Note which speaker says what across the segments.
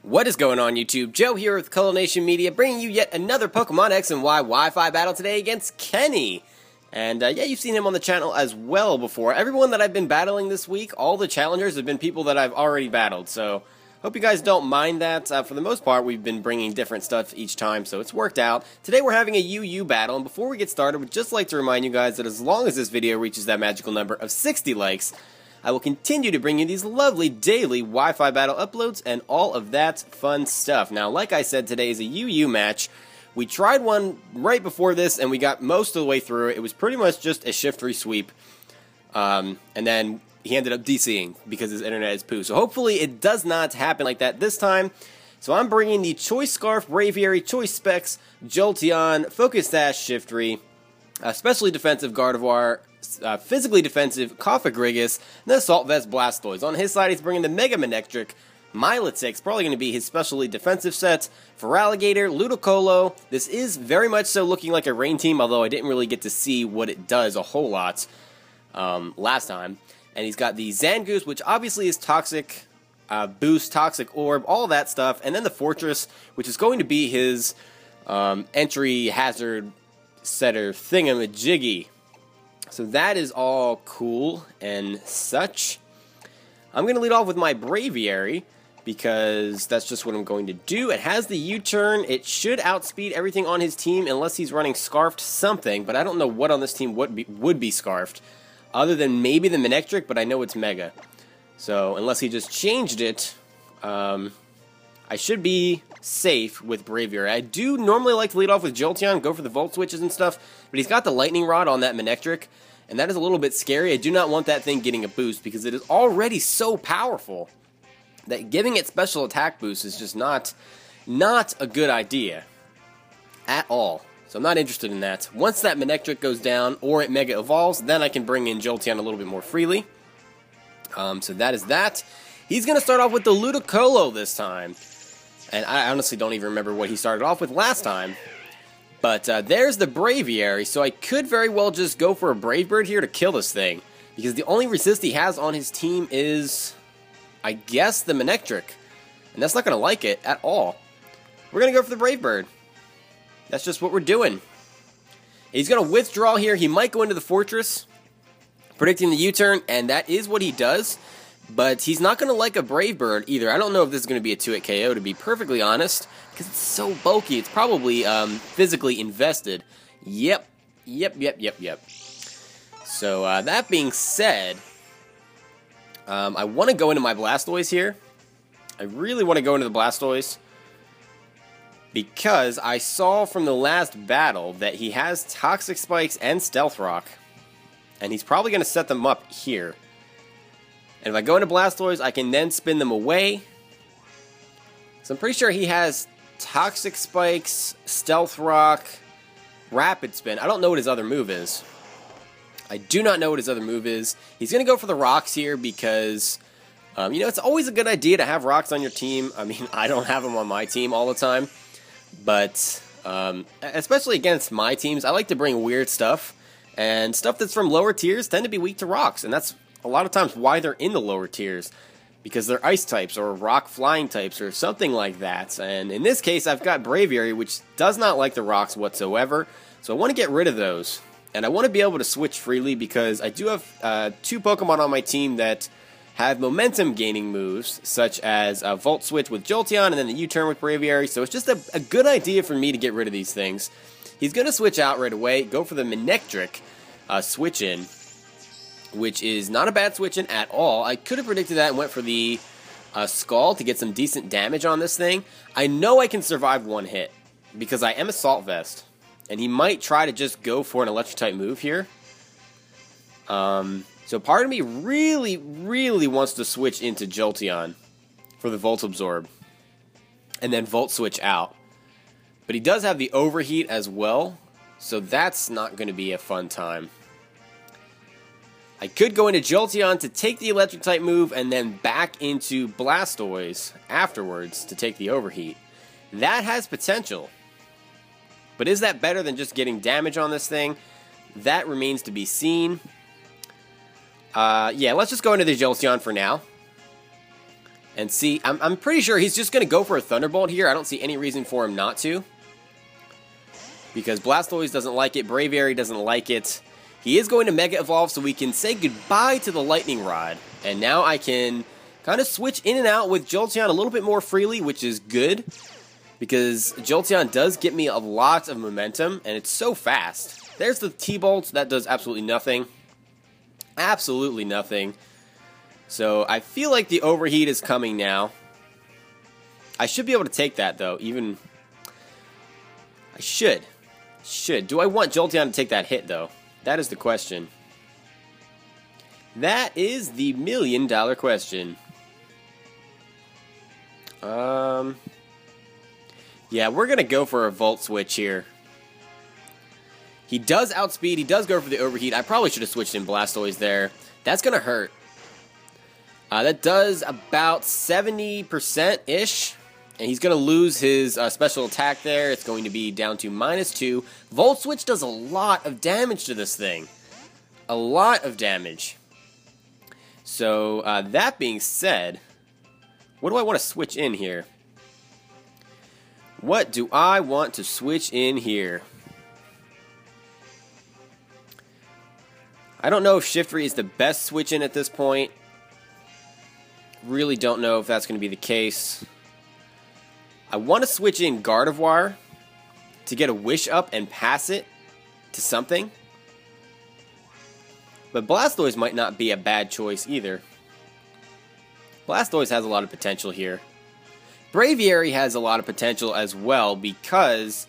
Speaker 1: What is going on, YouTube? Joe here with Color Nation Media, bringing you yet another Pokemon X and Y Wi-Fi battle today against Kenny. And yeah, you've seen him on the channel as well before. Everyone that I've been battling this week, all the challengers have been people that I've already battled. So, hope you guys don't mind that. For the most part, we've been bringing different stuff each time, so it's worked out. Today we're having a UU battle, and before we get started, we'd just like to remind you guys that as long as this video reaches that magical number of 60 likes, I will continue to bring you these lovely daily Wi-Fi battle uploads and all of that fun stuff. Now, like I said, today is a UU match. We tried one right before this, and we got most of the way through it. It was pretty much just a shift-free sweep, and then he ended up DCing because his internet is poo. So hopefully it does not happen like that this time. So I'm bringing the Choice Scarf, Braviary, Choice Specs, Jolteon, Focus Sash, Shiftry, Especially Defensive Gardevoir, Physically Defensive Cofagrigus, and the Assault Vest Blastoise. On his side, he's bringing the Mega Manectric, Milotic's probably going to be his specially defensive set, Feraligatr, Ludicolo. This is very much so looking like a rain team, although I didn't really get to see what it does a whole lot last time. And he's got the Zangoose, which obviously is Toxic Boost, Toxic Orb, all that stuff. And then the Fortress, which is going to be his entry hazard setter thingamajiggy. So that is all cool and such. I'm going to lead off with my Braviary, because that's just what I'm going to do. It has the U-turn. It should outspeed everything on his team unless he's running Scarfed something, but I don't know what on this team would be Scarfed, other than maybe the Manectric, but I know it's Mega. So unless he just changed it, I should be safe with Braviary. I do normally like to lead off with Jolteon, go for the Volt Switches and stuff, but he's got the Lightning Rod on that Manectric, and that is a little bit scary. I do not want that thing getting a boost, because it is already so powerful that giving it special attack boost is just not a good idea at all. So I'm not interested in that. Once that Manectric goes down, or it Mega Evolves, then I can bring in Jolteon a little bit more freely. So that is that. He's going to start off with the Ludicolo this time. And I honestly don't even remember what he started off with last time. But there's the Braviary, so I could very well just go for a Brave Bird here to kill this thing. Because the only resist he has on his team is, I guess, the Manectric. And that's not going to like it at all. We're going to go for the Brave Bird. That's just what we're doing. He's going to withdraw here. He might go into the Fortress, predicting the U-turn, and that is what he does. But he's not going to like a Brave Bird either. I don't know if this is going to be a 2-hit KO, to be perfectly honest, because it's so bulky. It's probably physically invested. Yep. So that being said, I want to go into my Blastoise here. I really want to go into the Blastoise, because I saw from the last battle that he has Toxic Spikes and Stealth Rock, and he's probably going to set them up here. And if I go into Blastoise, I can then spin them away. So I'm pretty sure he has Toxic Spikes, Stealth Rock, Rapid Spin. I don't know what his other move is. I do not know what his other move is. He's going to go for the rocks here because, you know, it's always a good idea to have rocks on your team. I mean, I don't have them on my team all the time. But, especially against my teams, I like to bring weird stuff. And stuff that's from lower tiers tend to be weak to rocks. And that's a lot of times why they're in the lower tiers, because they're ice types or rock flying types or something like that. And in this case, I've got Braviary, which does not like the rocks whatsoever, so I want to get rid of those. And I want to be able to switch freely, because I do have two Pokemon on my team that have momentum gaining moves, such as a Volt Switch with Jolteon and then the U-turn with Braviary, so it's just a good idea for me to get rid of these things. He's going to switch out right away, go for the Manectric switch in, which is not a bad switch in at all. I could have predicted that and went for the Skull to get some decent damage on this thing. I know I can survive one hit, because I am Assault Vest, and he might try to just go for an Electric-type move here. So part of me really wants to switch into Jolteon for the Volt Absorb, and then Volt Switch out. But he does have the Overheat as well, so that's not going to be a fun time. I could go into Jolteon to take the Electric-type move and then back into Blastoise afterwards to take the Overheat. That has potential. But is that better than just getting damage on this thing? That remains to be seen. Yeah, let's just go into the Jolteon for now. And see, I'm pretty sure he's just going to go for a Thunderbolt here. I don't see any reason for him not to. Because Blastoise doesn't like it, Braviary doesn't like it. He is going to Mega Evolve, so we can say goodbye to the Lightning Rod. And now I can kind of switch in and out with Jolteon a little bit more freely, which is good. Because Jolteon does get me a lot of momentum, and it's so fast. There's the T-Bolt, that does absolutely nothing. Absolutely nothing. So I feel like the Overheat is coming now. I should be able to take that, though. I should. Do I want Jolteon to take that hit, though? That is the question. That is the million-dollar question. Yeah, we're going to go for a Volt Switch here. He does outspeed. He does go for the Overheat. I probably should have switched in Blastoise there. That's going to hurt. That does about 70%-ish. And he's going to lose his special attack there. It's going to be down to -2. Volt Switch does a lot of damage to this thing. A lot of damage. So, that being said, what do I want to switch in here? What do I want to switch in here? I don't know if Shiftry is the best switch in at this point. Really don't know if that's going to be the case. I want to switch in Gardevoir to get a Wish Up and pass it to something. But Blastoise might not be a bad choice either. Blastoise has a lot of potential here. Braviary has a lot of potential as well because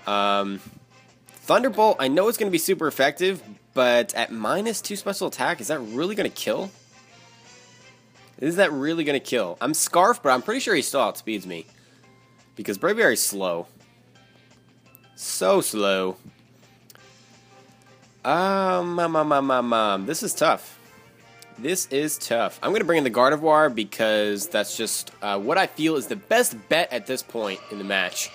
Speaker 1: Thunderbolt, I know it's going to be super effective, but at -2 special attack, is that really going to kill? Is that really going to kill? I'm Scarf, but I'm pretty sure he still outspeeds me. Because Braviary's slow. So slow. This is tough. This is tough. I'm going to bring in the Gardevoir because that's just what I feel is the best bet at this point in the match.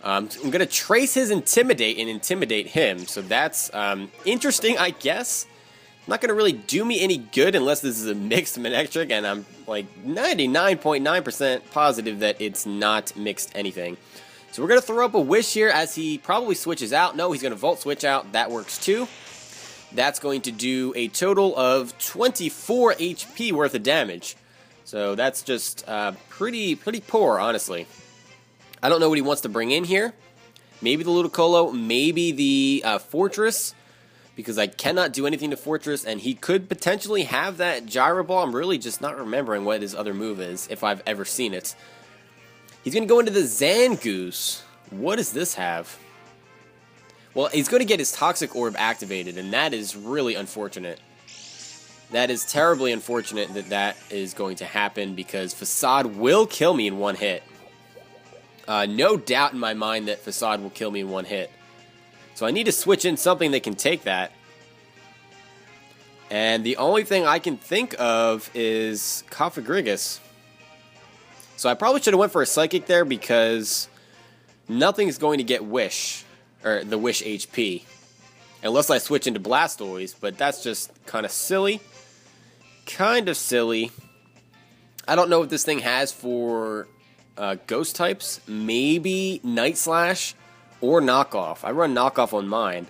Speaker 1: I'm going to trace his Intimidate and intimidate him. So that's interesting, I guess. Not going to really do me any good unless this is a mixed Manectric, and I'm like 99.9% positive that it's not mixed anything. So we're going to throw up a Wish here as he probably switches out. No, he's going to Volt Switch out. That works too. That's going to do a total of 24 HP worth of damage. So that's just pretty poor, honestly. I don't know what he wants to bring in here. Maybe the Ludicolo, maybe the Fortress. Because I cannot do anything to Fortress, and he could potentially have that Gyro Ball. I'm really just not remembering what his other move is, if I've ever seen it. He's going to go into the Zangoose. What does this have? Well, he's going to get his Toxic Orb activated, and that is really unfortunate. That is terribly unfortunate that that is going to happen, because Facade will kill me in one hit. No doubt in my mind that Facade will kill me in one hit. So I need to switch in something that can take that. And the only thing I can think of is Cofagrigus. So I probably should have went for a Psychic there because nothing's going to get Wish, or the Wish HP. Unless I switch into Blastoise, but that's just kind of silly. Kind of silly. I don't know what this thing has for Ghost types. Maybe Night Slash. Or Knockoff. I run Knockoff on mine.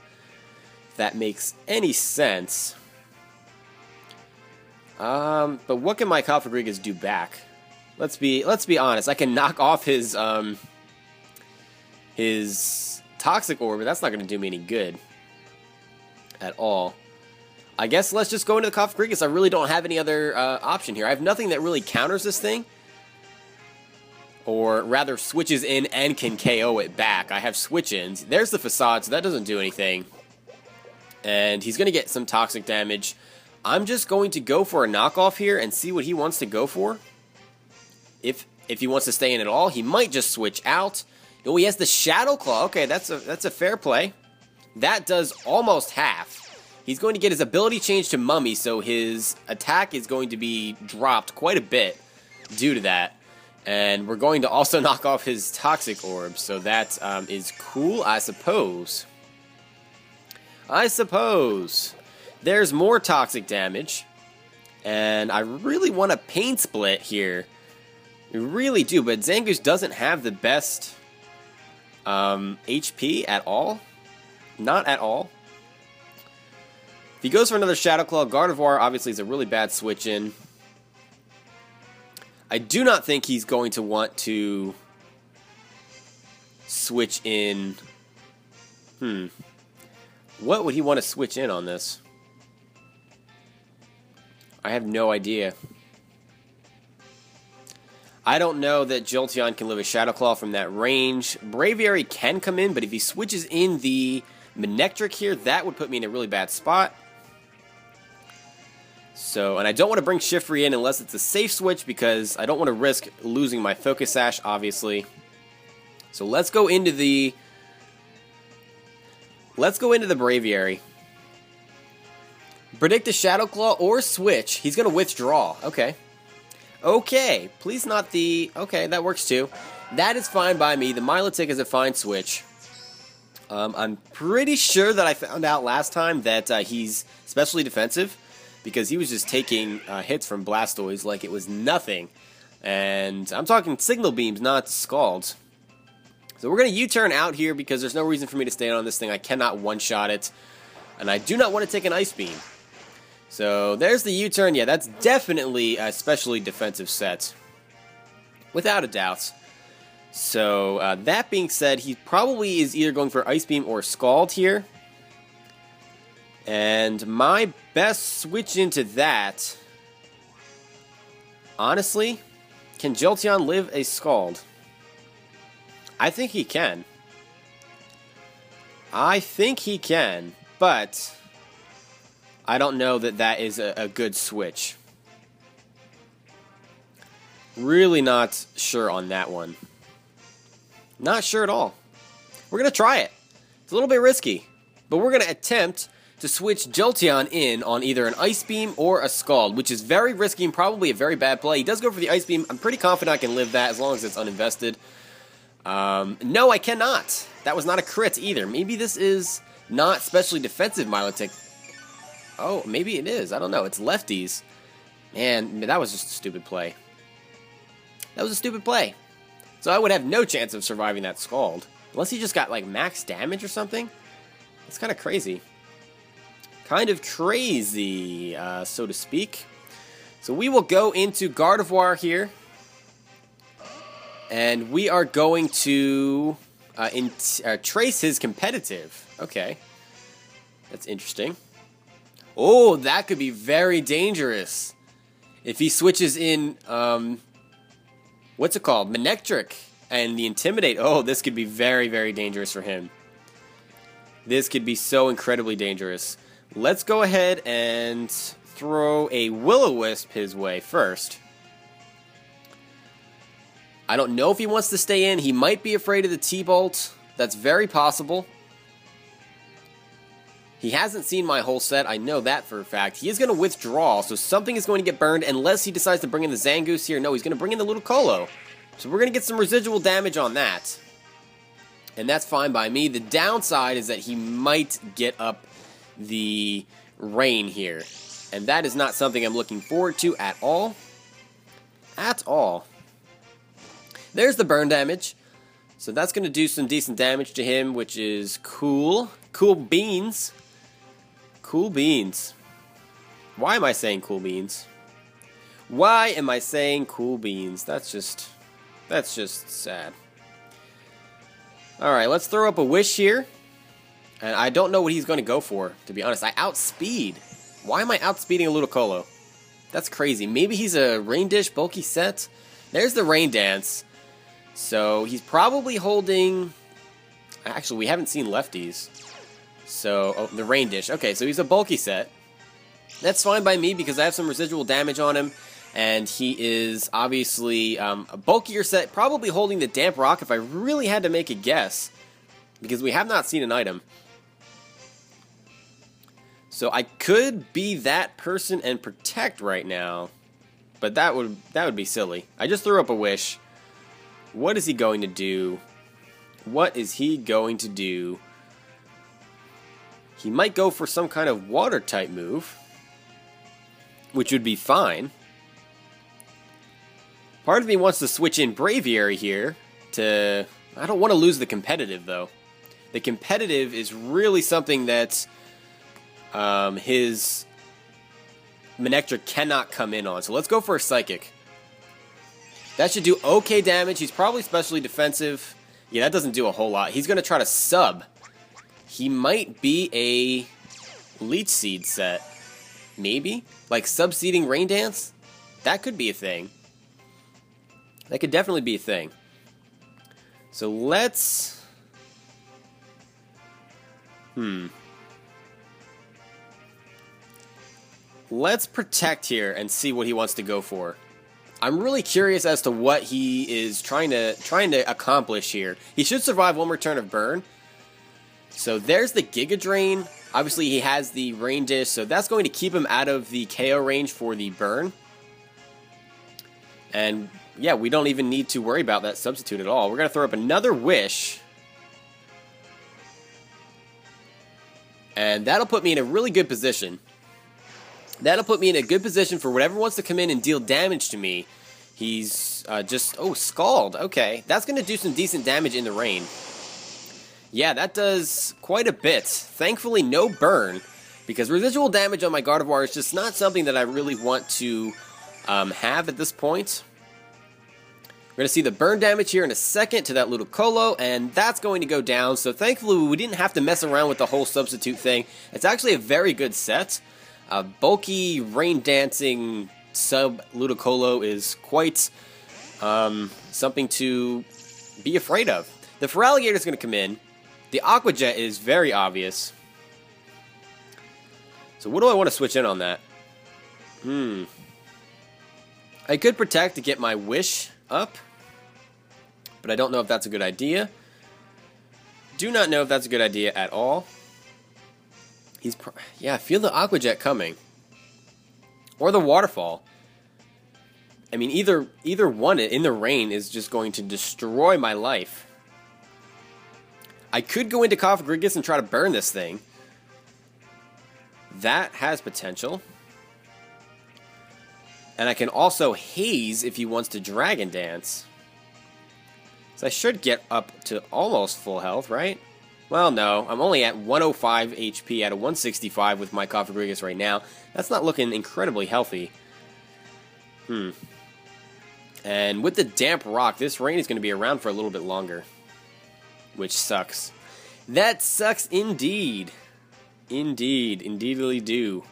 Speaker 1: If that makes any sense. But what can my Cofagrigus do back? Let's be honest. I can knock off his Toxic Orb, but that's not going to do me any good at all. I guess let's just go into the Cofagrigus. I really don't have any other option here. I have nothing that really counters this thing. Or rather switches in and can KO it back. I have switch-ins. There's the Facade, so that doesn't do anything. And he's going to get some toxic damage. I'm just going to go for a knockoff here and see what he wants to go for. If he wants to stay in at all, he might just switch out. Oh, he has the Shadow Claw. Okay, that's a fair play. That does almost half. He's going to get his ability changed to Mummy, so his attack is going to be dropped quite a bit due to that. And we're going to also knock off his Toxic Orb, so that is cool, I suppose. There's more toxic damage. And I really want a Pain Split here. I really do, but Zangoose doesn't have the best HP at all. Not at all. If he goes for another Shadow Claw, Gardevoir obviously is a really bad switch in. I do not think he's going to want to switch in. What would he want to switch in on this? I have no idea. I don't know that Jolteon can live a Shadow Claw from that range. Braviary can come in, but if he switches in the Manectric here, that would put me in a really bad spot. So, and I don't want to bring Shiftry in unless it's a safe switch because I don't want to risk losing my Focus Sash, obviously. So let's go into the Braviary. Predict a Shadow Claw or switch. He's going to withdraw. Okay. Okay. Please not the... Okay, that works too. That is fine by me. The Milotic is a fine switch. I'm pretty sure that I found out last time that he's specially defensive because he was just taking hits from Blastoise like it was nothing. And I'm talking Signal Beams, not Scalds. So we're going to U-turn out here because there's no reason for me to stay on this thing. I cannot one-shot it. And I do not want to take an Ice Beam. So there's the U-turn. Yeah, that's definitely a specially defensive set. Without a doubt. So that being said, he probably is either going for Ice Beam or Scald here. And my best switch into that... Honestly, can Jolteon live a Scald? I think he can. I think he can, but I don't know that that is a good switch. Really not sure on that one. Not sure at all. We're going to try it. It's a little bit risky, but we're going to attempt to switch Jolteon in on either an Ice Beam or a Scald, which is very risky and probably a very bad play. He does go for the Ice Beam. I'm pretty confident I can live that as long as it's uninvested. No, I cannot. That was not a crit either. Maybe this is not specially defensive Milotic. Oh, maybe it is. I don't know. It's lefties. Man, that was just a stupid play. That was a stupid play. So I would have no chance of surviving that Scald. Unless he just got, like, max damage or something. It's kind of crazy. Kind of crazy, so to speak. So we will go into Gardevoir here. And we are going to trace his competitive. Okay. That's interesting. Oh, that could be very dangerous. If he switches in, what's it called? Manectric and the Intimidate. Oh, this could be very, very dangerous for him. This could be so incredibly dangerous. Let's go ahead and throw a Will-O-Wisp his way first. I don't know if he wants to stay in. He might be afraid of the T-Bolt. That's very possible. He hasn't seen my whole set. I know that for a fact. He is going to withdraw, so something is going to get burned unless he decides to bring in the Zangoose here. No, he's going to bring in the Ludicolo. So we're going to get some residual damage on that. And that's fine by me. The downside is that he might get up the rain here. And that is not something I'm looking forward to at all. At all. There's the burn damage. So that's going to do some decent damage to him, which is cool. Cool beans. Cool beans. Why am I saying cool beans? Why am I saying cool beans? That's just sad. Alright, let's throw up a Wish here. And I don't know what he's going to go for, to be honest. I outspeed. Why am I outspeeding a Ludicolo? That's crazy. Maybe he's a Rain Dish bulky set. There's the Rain Dance. So he's probably holding... Actually, we haven't seen lefties. So, oh, the Rain Dish. Okay, so he's a bulky set. That's fine by me because I have some residual damage on him. And he is obviously a bulkier set, probably holding the Damp Rock if I really had to make a guess. Because we have not seen an item. So I could be that person and protect right now. But that would be silly. I just threw up a Wish. What is he going to do? What is he going to do? He might go for some kind of water type move. which would be fine. Part of me wants to switch in Braviary here to... I don't want to lose the competitive, though. The competitive is really something that his Manectric cannot come in on. So let's go for a Psychic. That should do okay damage. He's probably specially defensive. Yeah, that doesn't do a whole lot. He's going to try to sub. He might be a Leech Seed set. Maybe? Like sub-seeding Rain Dance? That could be a thing. That could definitely be a thing. So let's... Let's protect here and see what he wants to go for. I'm really curious as to what he is trying to accomplish here. He should survive one more turn of burn. So there's the Giga Drain. Obviously he has the Rain Dish, so that's going to keep him out of the KO range for the burn. And yeah, we don't even need to worry about that substitute at all. We're going to throw up another Wish. And that'll put me in a really good position. That'll put me in a good position for whatever wants to come in and deal damage to me. He's just... Oh, Scald. Okay. That's going to do some decent damage in the rain. Yeah, that does quite a bit. Thankfully, no burn. Because residual damage on my Gardevoir is just not something that I really want to have at this point. We're going to see the burn damage here in a second to that Ludicolo, and that's going to go down. So thankfully, we didn't have to mess around with the whole substitute thing. It's actually a very good set. Bulky, rain-dancing sub-Ludicolo is quite something to be afraid of. The Feraligatr is going to come in. The Aqua Jet is very obvious. So what do I want to switch in on that? I could Protect to get my Wish up, but I don't know if that's a good idea. Do not know if that's a good idea at all. Yeah, I feel the Aqua Jet coming. Or the Waterfall. I mean, either one in the rain is just going to destroy my life. I could go into Cofagrigus and try to burn this thing. That has potential. And I can also Haze if he wants to Dragon Dance. So I should get up to almost full health, right? Well, no. I'm only at 105 HP out of 165 with my Cofagrigus right now. That's not looking incredibly healthy. And with the Damp Rock, this rain is going to be around for a little bit longer. Which sucks. That sucks indeed. Indeed. Indeedly do.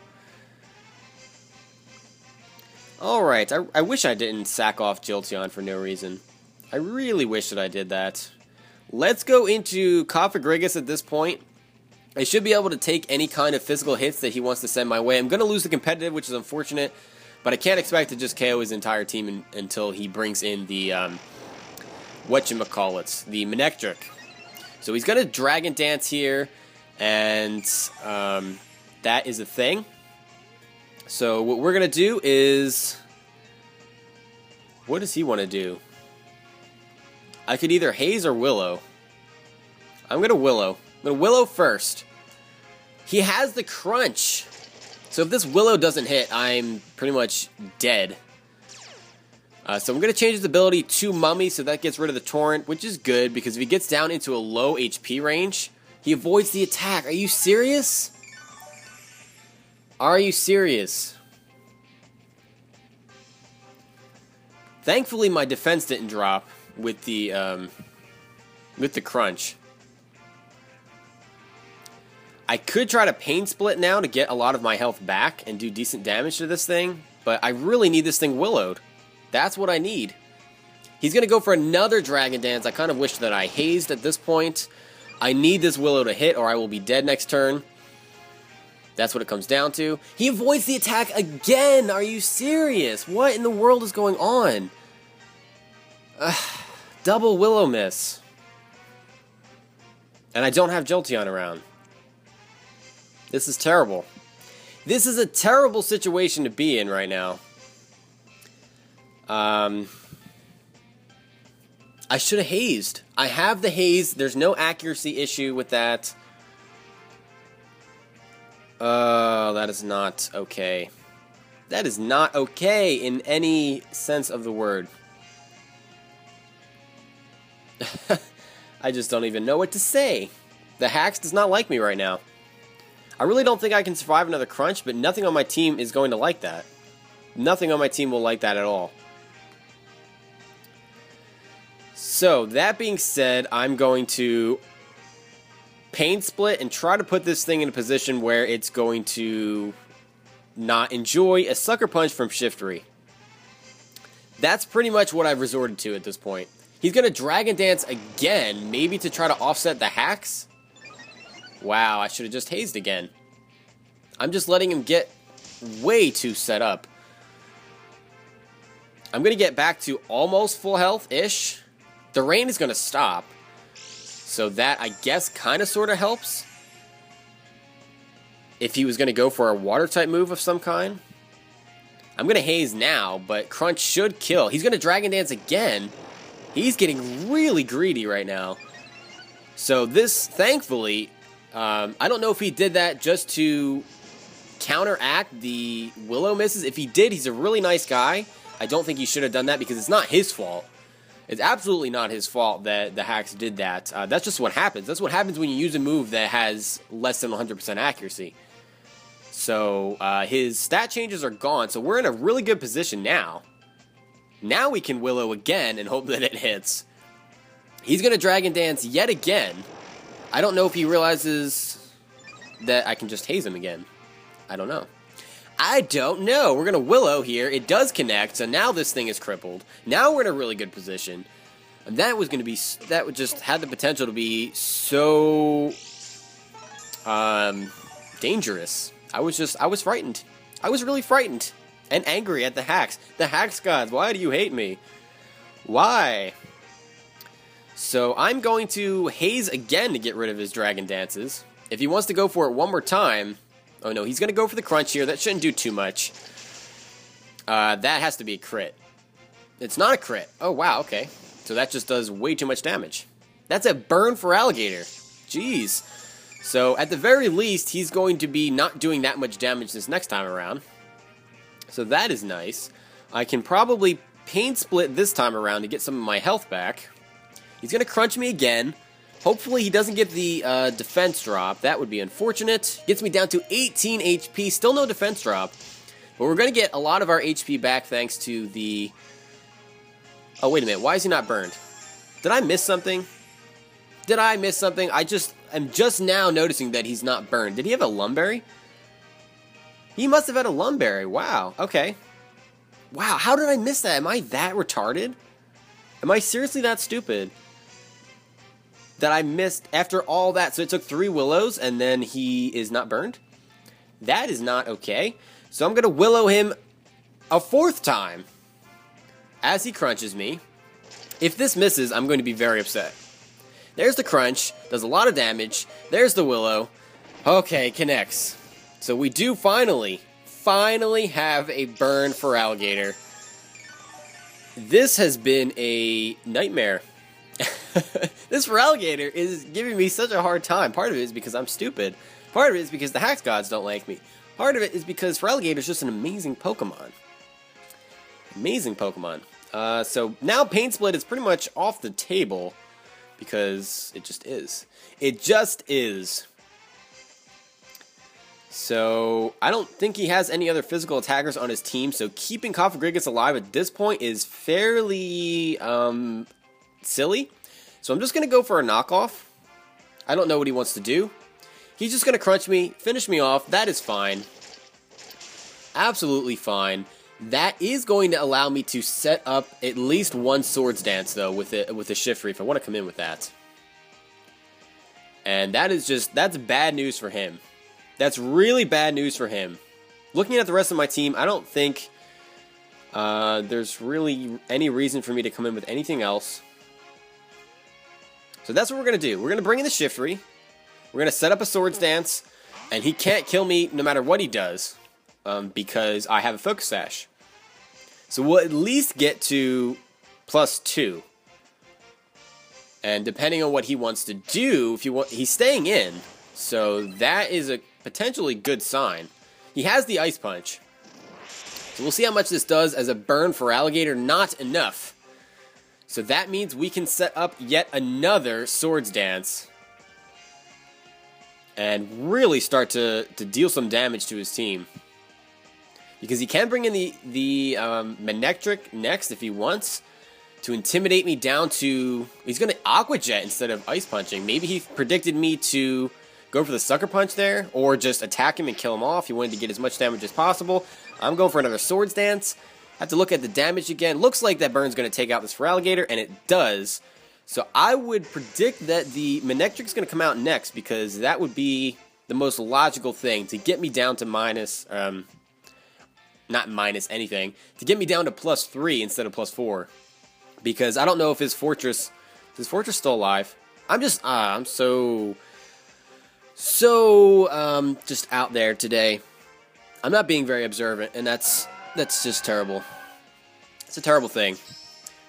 Speaker 1: Alright, I wish I didn't sack off Jolteon for no reason. I really wish that I did that. Let's go into Cofagrigus at this point. I should be able to take any kind of physical hits that he wants to send my way. I'm going to lose the competitive, which is unfortunate, but I can't expect to just KO his entire team until he brings in the, whatchamacallits, the Manectric. So he's going to Dragon Dance here, and that is a thing. So what we're going to do is... What does he want to do? I could either Haze or Willow. I'm going to Willow. I'm going to Willow first. He has the Crunch. So if this Willow doesn't hit, I'm pretty much dead. So I'm going to change his ability to Mummy, so that gets rid of the Torrent, which is good, because if he gets down into a low HP range, he avoids the attack. Are you serious? Are you serious? Thankfully, my defense didn't drop with the Crunch. I could try to Pain Split now to get a lot of my health back and do decent damage to this thing, but I really need this thing Willowed. That's what I need. He's going to go for another Dragon Dance. I kind of wish that I Hazed at this point. I need this Willow to hit or I will be dead next turn. That's what it comes down to. He avoids the attack again! Are you serious? What in the world is going on? Double Willow miss. And I don't have Jolteon around. This is terrible. This is a terrible situation to be in right now. I should have Hazed. I have the Haze. There's no accuracy issue with that. That is not okay. That is not okay in any sense of the word. I just don't even know what to say. The Hax does not like me right now. I really don't think I can survive another crunch, but nothing on my team is going to like that. Nothing on my team will like that at all. So, that being said, I'm going to pain split and try to put this thing in a position where it's going to not enjoy a sucker punch from Shiftry. That's pretty much what I've resorted to at this point. He's going to Dragon Dance again, maybe to try to offset the Hax. Wow, I should have just hazed again. I'm just letting him get way too set up. I'm going to get back to almost full health-ish. The rain is going to stop. So that, I guess, kind of sort of helps. If he was going to go for a water-type move of some kind. I'm going to haze now, but Crunch should kill. He's going to Dragon Dance again. He's getting really greedy right now. So this, thankfully, I don't know if he did that just to counteract the Willow misses. If he did, he's a really nice guy. I don't think he should have done that because it's not his fault. It's absolutely not his fault that the Hax did that. That's just what happens. That's what happens when you use a move that has less than 100% accuracy. So his stat changes are gone, so we're in a really good position now. Now we can Willow again and hope that it hits. He's going to Dragon Dance yet again. I don't know if he realizes that I can just haze him again. I don't know. I don't know. We're going to Willow here. It does connect, so now this thing is crippled. Now we're in a really good position. And that was going to be, that would just had the potential to be so dangerous. I was frightened. I was really frightened and angry at the Hax. The Hax gods, why do you hate me? Why? So I'm going to haze again to get rid of his Dragon Dances. If he wants to go for it one more time... Oh no, he's going to go for the crunch here. That shouldn't do too much. That has to be a crit. It's not a crit. Oh wow, okay. So that just does way too much damage. That's a burn for Alligator. Jeez. So at the very least, he's going to be not doing that much damage this next time around. So that is nice. I can probably pain split this time around to get some of my health back. He's going to crunch me again. Hopefully he doesn't get the defense drop. That would be unfortunate. Gets me down to 18 HP. Still no defense drop. But we're going to get a lot of our HP back thanks to the... Oh, wait a minute. Why is he not burned? Did I miss something? Did I miss something? I'm just now noticing that he's not burned. Did he have a Lumberry? He must have had a Lumberry. Wow. Okay. Wow. How did I miss that? Am I that retarded? Am I seriously that stupid? That I missed after all that. So it took 3 Willows and then he is not burned? That is not okay. So I'm going to Willow him a 4th time as he crunches me. If this misses, I'm going to be very upset. There's the crunch. Does a lot of damage. There's the Willow. Okay, connects. So we do finally have a burn for Alligator. This has been a nightmare. This for Alligator is giving me such a hard time. Part of it is because I'm stupid. Part of it is because the Hax gods don't like me. Part of it is because for Alligator is just an amazing Pokemon. Amazing Pokemon. So now Pain Split is pretty much off the table because it just is. It just is. So I don't think he has any other physical attackers on his team, so keeping Cofagrigus alive at this point is fairly silly. So I'm just going to go for a knockoff. I don't know what he wants to do. He's just going to crunch me, finish me off. That is fine. Absolutely fine. That is going to allow me to set up at least one Swords Dance, though, with the Shiftry, if I want to come in with that. And that is just, that's bad news for him. That's really bad news for him. Looking at the rest of my team, I don't think there's really any reason for me to come in with anything else. So that's what we're going to do. We're going to bring in the Shiftry. We're going to set up a Swords Dance. And he can't kill me no matter what he does. Because I have a Focus Sash. So we'll at least get to +2. And depending on what he wants to do, he's staying in. So that is a potentially good sign. He has the Ice Punch. So we'll see how much this does as a burn for Alligator. Not enough. So that means we can set up yet another Swords Dance and really start to deal some damage to his team. Because he can bring in the Manectric next if he wants to intimidate me down to... He's going to Aqua Jet instead of Ice Punching. Maybe he predicted me to go for the Sucker Punch there, or just attack him and kill him off. He wanted to get as much damage as possible. I'm going for another Swords Dance. Have to look at the damage again. Looks like that burn's going to take out this Feraligatr, and it does. So I would predict that the Manectric's going to come out next, because that would be the most logical thing to get me down to minus... not minus anything, to get me down to +3 instead of +4. Because I don't know if his Fortress... Is his Fortress still alive? I'm just... I'm so just out there today. I'm not being very observant, and that's just terrible. It's a terrible thing.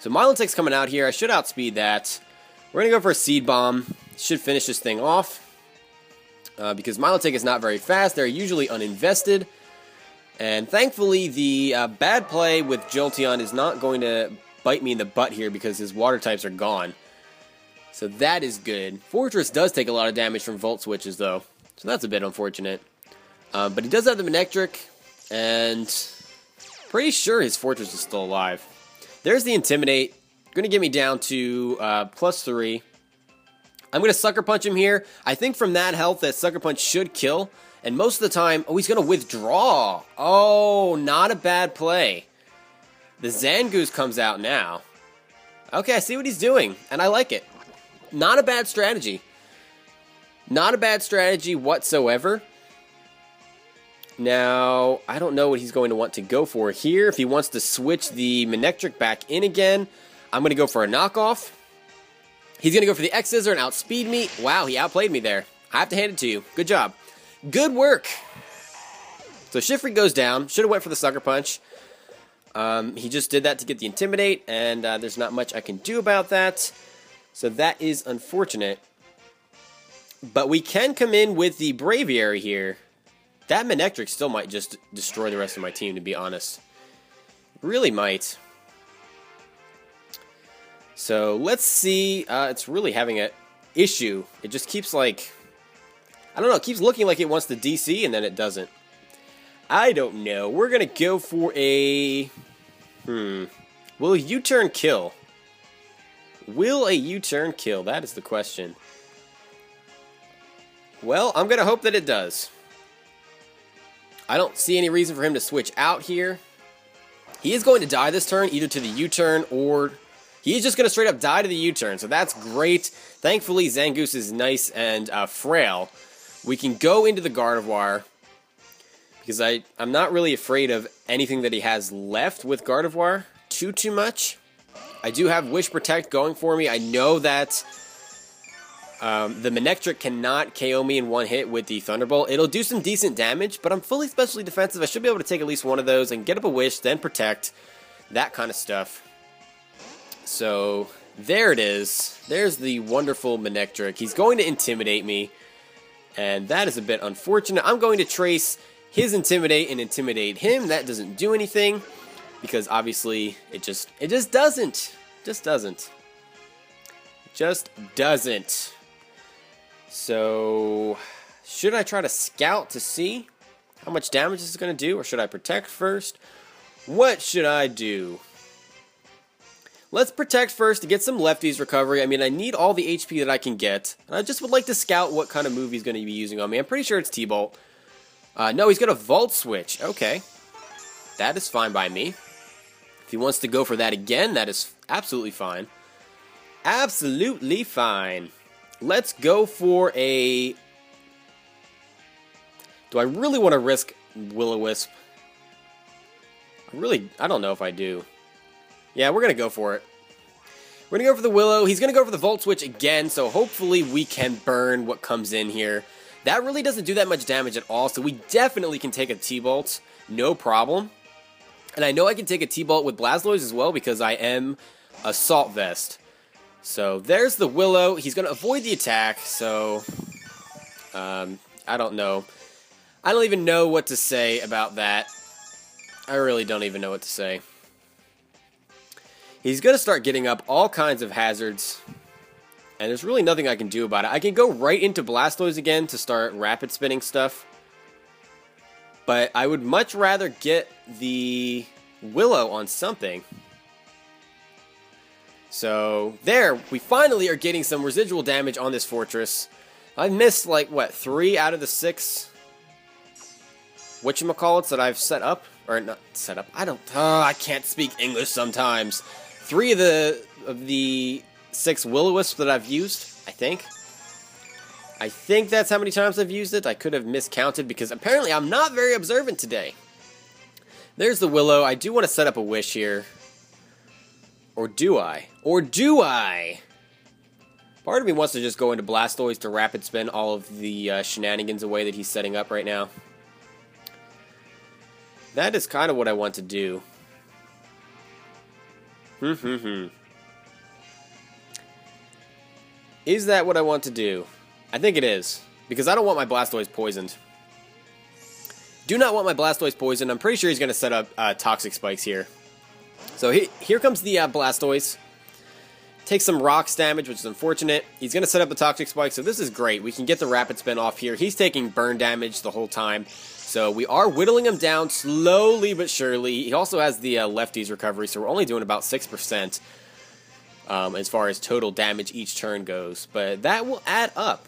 Speaker 1: So Milotic's coming out here. I should outspeed that. We're going to go for a Seed Bomb. Should finish this thing off. Because Milotic is not very fast. They're usually uninvested. And thankfully, the bad play with Jolteon is not going to bite me in the butt here because his water types are gone. So that is good. Fortress does take a lot of damage from Volt Switches, though. So that's a bit unfortunate. But he does have the Manectric, and pretty sure his Fortress is still alive. There's the Intimidate. Going to get me down to +3. I'm going to Sucker Punch him here. I think from that health, that Sucker Punch should kill. And most of the time, oh, he's going to withdraw. Oh, not a bad play. The Zangoose comes out now. Okay, I see what he's doing, and I like it. Not a bad strategy. Not a bad strategy whatsoever. Now, I don't know what he's going to want to go for here. If he wants to switch the Manectric back in again, I'm going to go for a knockoff. He's going to go for the X-Scissor and outspeed me. Wow, he outplayed me there. I have to hand it to you. Good job. Good work. So Shiftry goes down. Should have went for the Sucker Punch. He just did that to get the Intimidate, and there's not much I can do about that. So that is unfortunate. But we can come in with the Braviary here. That Manectric still might just destroy the rest of my team, to be honest. Really might. So let's see. It's really having an issue. It just keeps like... I don't know, it keeps looking like it wants to DC, and then it doesn't. I don't know. We're going to go for a... Will a U-turn kill? Will a U-turn kill? That is the question. Well, I'm going to hope that it does. I don't see any reason for him to switch out here. He is going to die this turn, either to the U-turn or... He's just going to straight up die to the U-turn, so that's great. Thankfully, Zangoose is nice and frail. We can go into the Gardevoir, because I'm not really afraid of anything that he has left with Gardevoir too much. I do have Wish Protect going for me. I know that the Manectric cannot KO me in one hit with the Thunderbolt. It'll do some decent damage, but I'm fully specially defensive. I should be able to take at least one of those and get up a Wish, then Protect, that kind of stuff. So there it is. There's the wonderful Manectric. He's going to Intimidate me. And that is a bit unfortunate. I'm going to trace his Intimidate and intimidate him. That doesn't do anything, because obviously it just doesn't. Just doesn't. Just doesn't. So, should I try to scout to see how much damage this is going to do, or should I protect first? What should I do? Let's protect first to get some lefties recovery. I mean, I need all the HP that I can get. And I just would like to scout what kind of move he's going to be using on me. I'm pretty sure it's T-Bolt. No, he's got a Volt Switch. Okay. That is fine by me. If he wants to go for that again, that is absolutely fine. Absolutely fine. Let's go for a... Do I really want to risk Will-O-Wisp? I don't know if I do. Yeah, we're going to go for it. We're going to go for the Willow. He's going to go for the Volt Switch again, so hopefully we can burn what comes in here. That really doesn't do that much damage at all, so we definitely can take a T-Bolt. No problem. And I know I can take a T-Bolt with Blastoise as well, because I am a Salt Vest. So there's the Willow. He's going to avoid the attack, so... I don't know. I don't even know what to say about that. I really don't even know what to say. He's going to start getting up all kinds of hazards, and there's really nothing I can do about it. I can go right into Blastoise again to start rapid spinning stuff, but I would much rather get the Willow on something. So, there, we finally are getting some residual damage on this fortress. I've missed, like, what, 3 out of the 6 whatchamacallits that I've set up? Or, not set up, I can't speak English sometimes. 3 of the 6 Will-O-Wisps that I've used, I think. I think that's how many times I've used it. I could have miscounted because apparently I'm not very observant today. There's the Willow. I do want to set up a wish here. Or do I? Or do I? Part of me wants to just go into Blastoise to rapid spin all of the shenanigans away that he's setting up right now. That is kind of what I want to do. Is that what I want to do? I think it is. Because I don't want my Blastoise poisoned. Do not want my Blastoise poisoned. I'm pretty sure he's going to set up Toxic Spikes here. So here comes the Blastoise. Takes some rocks damage, which is unfortunate. He's going to set up the Toxic Spike, so this is great. We can get the Rapid Spin off here. He's taking burn damage the whole time. So we are whittling him down slowly but surely. He also has the Lefties recovery, so we're only doing about 6% as far as total damage each turn goes. But that will add up.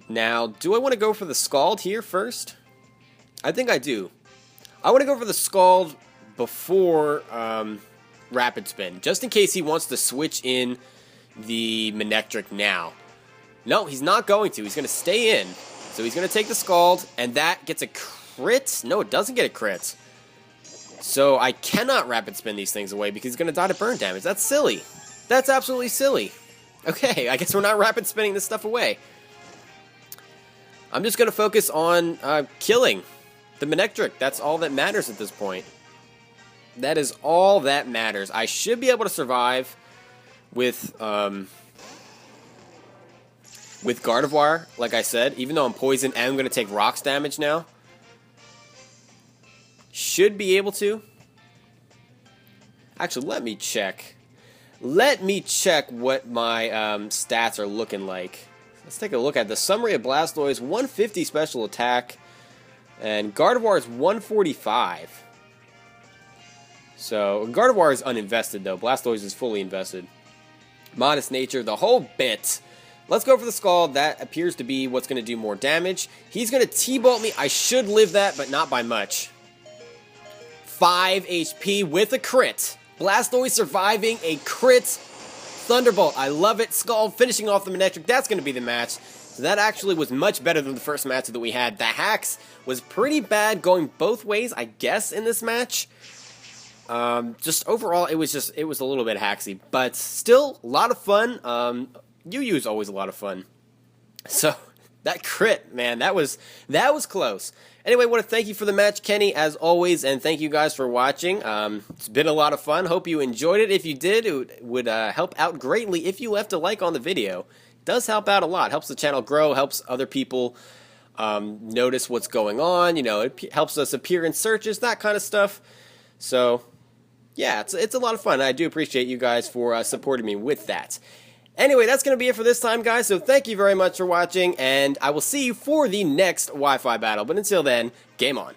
Speaker 1: Now, do I want to go for the Scald here first? I think I do. I want to go for the Scald before Rapid Spin, just in case he wants to switch in the Manectric now. No, he's not going to. He's going to stay in. So he's going to take the Scald, and that gets a crit. No, it doesn't get a crit. So I cannot Rapid Spin these things away because he's going to die to burn damage. That's silly. That's absolutely silly. Okay, I guess we're not Rapid Spinning this stuff away. I'm just going to focus on killing the Manectric. That's all that matters at this point. That is all that matters. I should be able to survive with Gardevoir, like I said, even though I'm poisoned and I'm going to take rocks damage now. Should be able to. Actually, let me check. Let me check what my stats are looking like. Let's take a look at the summary of Blastoise. 150 special attack, and Gardevoir is 145. So, Gardevoir is uninvested, though. Blastoise is fully invested. Modest nature, the whole bit. Let's go for the Scald. That appears to be what's going to do more damage. He's going to T-Bolt me. I should live that, but not by much. 5 HP with a crit. Blastoise surviving a crit Thunderbolt. I love it. Scald finishing off the Manectric. That's going to be the match. So that actually was much better than the first match that we had. The hacks was pretty bad going both ways, I guess, in this match. Just overall, it was a little bit hacksy, but still a lot of fun. UU is always a lot of fun. So that crit, man, that was close. Anyway, I want to thank you for the match, Kenny, as always, and thank you guys for watching. It's been a lot of fun. Hope you enjoyed it. If you did, it would help out greatly if you left a like on the video. It does help out a lot. Helps the channel grow. Helps other people notice what's going on. You know, it helps us appear in searches, that kind of stuff. So yeah, it's a lot of fun. I do appreciate you guys for supporting me with that. Anyway, that's going to be it for this time, guys, so thank you very much for watching, and I will see you for the next Wi-Fi battle. But until then, game on.